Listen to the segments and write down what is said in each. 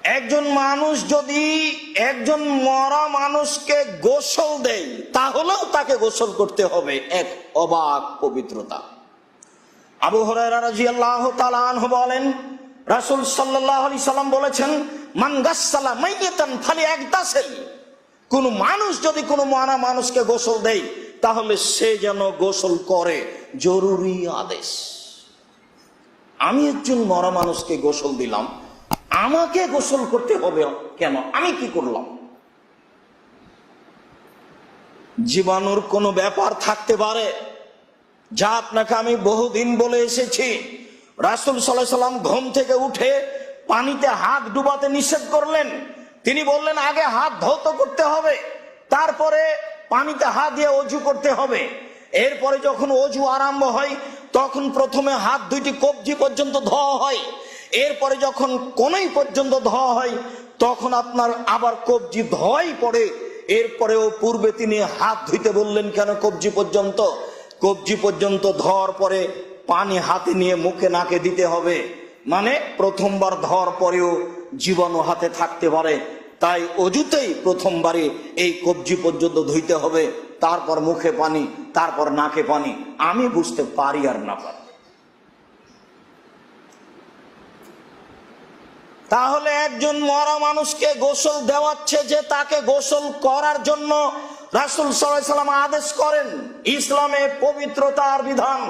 একজন মানুষ যদি একজন মরা মানুষকে গোসল দেয় তাহলেও তাকে গোসল করতে হবে, এক অবাক পবিত্রতা। আবু হুরায়রা রাদিয়াল্লাহু তাআলা আনহু বলেন, রাসূল সাল্লাল্লাহু আলাইহি সাল্লাম বলেছেন, মান গাসসালা মাইয়াতান ফালিয়াগতাসিল। কোন মানুষ যদি কোনো মরা মানুষকে গোসল দেয় তাহলে সে যেন গোসল করে, জরুরি আদেশ। আমি একজন মরা মানুষকে গোসল দিলাম, আমাকে গোসল করতে হবে কেন? আমি কি করলাম? জীবাণুর কোনো ব্যাপার থাকতে পারে, যা আপনাকে আমি বহুদিন বলে এসেছি। রাসূল সাল্লাল্লাহু আলাইহি সাল্লাম ঘুম থেকে উঠে পানিতে হাত ডুবাতে নিষেধ করলেন। তিনি বললেন আগে হাত ধৌত করতে হবে, তারপরে পানিতে হাত দিয়ে অজু করতে হবে। এরপরে যখন অজু আরম্ভ হয় তখন প্রথমে হাত দুইটি কবজি পর্যন্ত ধোয়া হয়, এরপরে যখন কোনই পর্যন্ত ধোয়া হয় তখন আপনার আবার কবজি ধোয়াই পড়ে। এরপরেও পূর্বে তিনি হাত ধুইতে বললেন কেন? কবজি পর্যন্ত। কবজি পর্যন্ত ধোয়ার পরে পানি হাতে নিয়ে মুখে নাকে দিতে হবে, মানে প্রথমবার ধোয়ার পরেও জীবাণু হাতে থাকতে পারে, তাই অজুতেই প্রথমবারে এই কবজি পর্যন্ত ধুইতে হবে, তারপর মুখে পানি, তারপর নাকে পানি। আমি বুঝতে পারি আর না পারি। তাহলে একজন মরা মানুষকে গোসল দেওয়াচ্ছে যে তাকে গোসল করার জন্য রাসূল সাল্লাল্লাহু আলাইহি সাল্লাম আদেশ করেন। ইসলামে পবিত্রতার বিধান।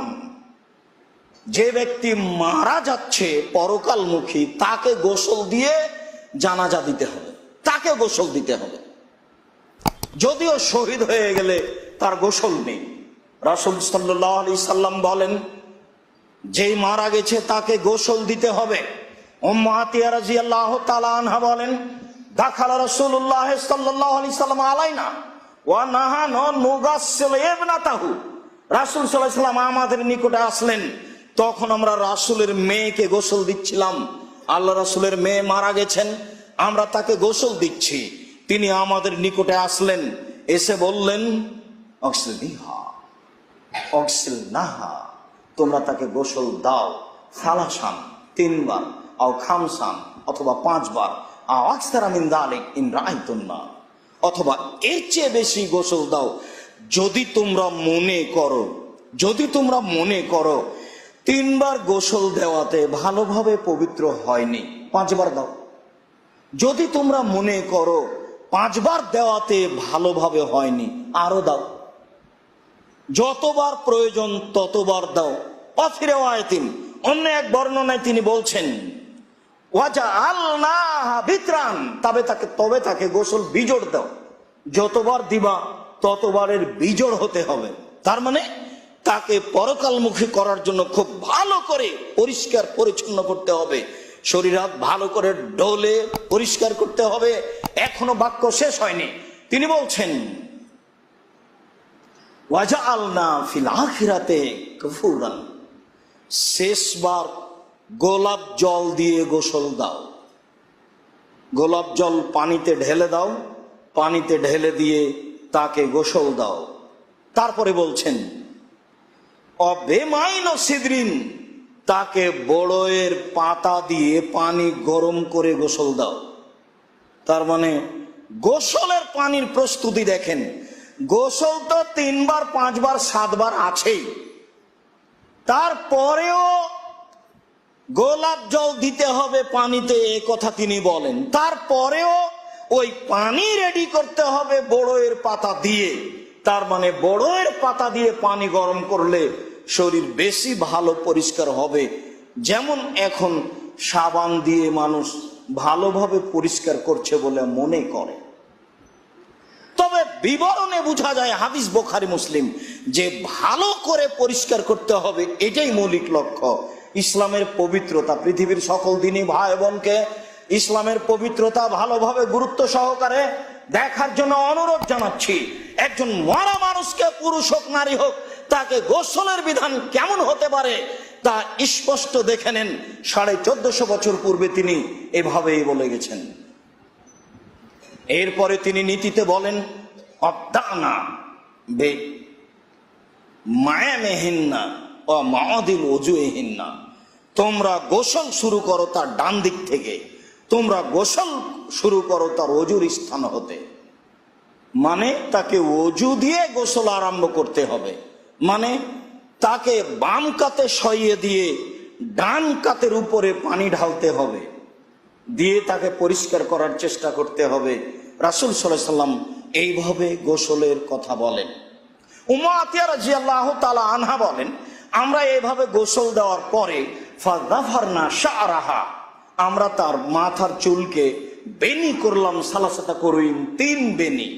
যে ব্যক্তি মারা যাচ্ছে পরকালমুখী তাকে গোসল দিয়ে জানাজা দিতে হবে, তাকে গোসল দিতে হবে। যদিও শহীদ হয়ে গেলে তার গোসল নেই। রাসূল সাল্লাল্লাহু আলাইহি সাল্লাম বলেন যেই মারা গেছে তাকে গোসল দিতে হবে। উম্মু আতিয়া রাদিয়াল্লাহু তাআলা আনহা বলেন, দাখালা রাসূলুল্লাহ সাল্লাল্লাহু আলাইহি সাল্লাম আলাইনা ওয়া নাহানু নুগাসসিল ইবনাতাহু। রাসূল সাল্লাল্লাহু আলাইহি সাল্লাম আমাদের নিকটে আসলেন, তখন আমরা রাসূলের মেয়েকে গোসল দিচ্ছিলাম। আল্লাহ রাসূলের মেয়ে মারা গেছেন, আমরা তাকে গোসল দিচ্ছি। তিনি আমাদের নিকটে আসলেন, এসে বললেন অক্সিলনিহা অক্সিলনাহা, তোমরা তাকে গোসল দাও। সালাসান, 3 বার, আও খামসান, অথবা 5 বার, আও আকসারা মিন যালিক ইন রাআইতুন্না, অথবা এর চেয়ে বেশি গোসল দাও যদি তোমরা মনে করো, যদি তোমরা মনে করো 3 বার গোসল দেওয়াতে ভালোভাবে পবিত্র হয়নি, 5 বার দাও। যদি তোমরা মনে করো 5 বার দেওয়াতে ভালোভাবে হয়নি, আরো দাও। যতবার প্রয়োজন ততবার দাও। অফিরে ওয়াইতিন, অন্য এক বর্ণনায় তিনি বলছেন ওয়াজআলনাহা বিতরান, তবে তাকে গোসল বিজোড় দাও। যতবার দিবা ততবারের বিজোড় হতে হবে। তার মানে তাকে পরকালমুখী করার জন্য খুব ভালো করে পরিষ্কার পরিচ্ছন্ন করতে হবে, শরীর হাত ভালো করে ডলে পরিষ্কার করতে হবে। এখনো বাক্য শেষ হয়নি, তিনি বলছেন ওয়াজআলনা ফিল আখিরাতে গফুরান, শেষবার গোলাপ জল দিয়ে গোসল দাও। গোলাপ জল পানিতে ঢেলে দাও, পানিতে ঢেলে দিয়ে তাকে গোসল দাও। তারপরে বলছেন অবেমাইন সিদরিন, তাকে বড়য়ের পাতা দিয়ে পানি গরম করে গোসল দাও। তার মানে গোসলের পানির প্রস্তুতি দেখেন। গোসল তো 3 বার 5 বার 7 বার আছেই, তারপরেও গোলাপ জল দিতে হবে পানিতে, এ কথা তিনি বলেন। তারপরেও ওই পানি রেডি করতে হবে বড়য়ের পাতা দিয়ে। তার মানে বড়য়ের পাতা দিয়ে পানি গরম করলে শরীর বেশি ভালো পরিষ্কার হবে, যেমন এখন সাবান দিয়ে মানুষ ভালোভাবে পরিষ্কার করছে বলে মনে করে। তবে বিবরণে বোঝা যায়, হাদিস বুখারী মুসলিম, যে ভালো করে পরিষ্কার করতে হবে, এটাই মৌলিক লক্ষ্য। ইসলামের পবিত্রতা, পৃথিবীর সকল দিনই ভাই বোনকে ইসলামের পবিত্রতা ভালোভাবে গুরুত্ব সহকারে দেখার জন্য অনুরোধ জানাচ্ছি। একজন মরা মানুষকে, পুরুষ হোক নারী হোক, তাকে গোসলের বিধান কেমন হতে পারে তা স্পষ্ট দেখে নেন। 1450 বছর পূর্বে তিনি এভাবেই বলে গেছেন। এরপরে তিনি নীতিতে বলেন অবদানা বে মায়ামেহিন্না ও মাদিল ওজুহিন্না, তোমরা গোসল শুরু করো তার ডান দিক থেকে, তোমরা গোসল শুরু করো তার অজুর স্থান হতে। মানে তাকে অজু দিয়ে গোসল আরম্ভ করতে হবে, মানে তাকে বাম কাতে সইয়ে দিয়ে ডান কাতের উপরে পানি ঢালতে হবে, দিয়ে তাকে পরিষ্কার করার চেষ্টা করতে হবে। রাসূল সাল্লাল্লাহু আলাইহি সাল্লাম এইভাবে গোসলের কথা বলেন। উম্মু আতিয়া রাদিয়াল্লাহু তাআলা আনহা বলেন, আমরা এইভাবে গোসল দেওয়ার পরে ফাযাফারনা শা'রাহা, আমরা তার মাথার চুলকে বেনি করলাম, সালাসাতা করুইন, 3 বেনি।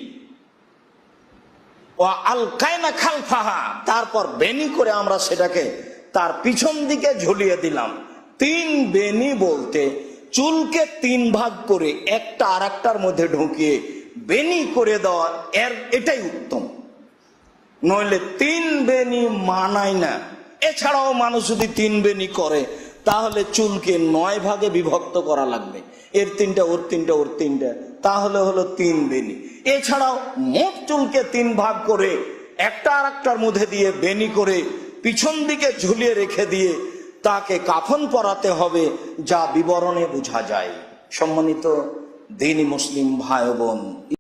ওয়া আলকাইনা খালফাহা, তারপর বেনি করে আমরা সেটাকে তার পিছন দিকে ঝুলিয়ে দিলাম। 3 বেনি বলতে চুলকে 3 ভাগ করে একটা আরেকটার মধ্যে ঢুকিয়ে বেনি করে দেওয়া, এটাই উত্তম। নইলে 3 বেনি মানায় না। এছাড়াও মানুষ যদি 3 বেনি করে তাহলে চুলকে 9 ভাগে বিভক্ত করা লাগবে, এর 3টা ওর 3টা ওর 3টা, তাহলে হলো 3 বেনি। এছাড়াও মোট চুলকে 3 ভাগ করে একটা আরেকটার মধ্যে দিয়ে বেনি করে পিছন দিকে ঝুলিয়ে রেখে দিয়ে তাকে কাফন পরাতে হবে, যা বিবরণে বোঝা যায়। সম্মানিত দ্বীনি মুসলিম ভাই বোন,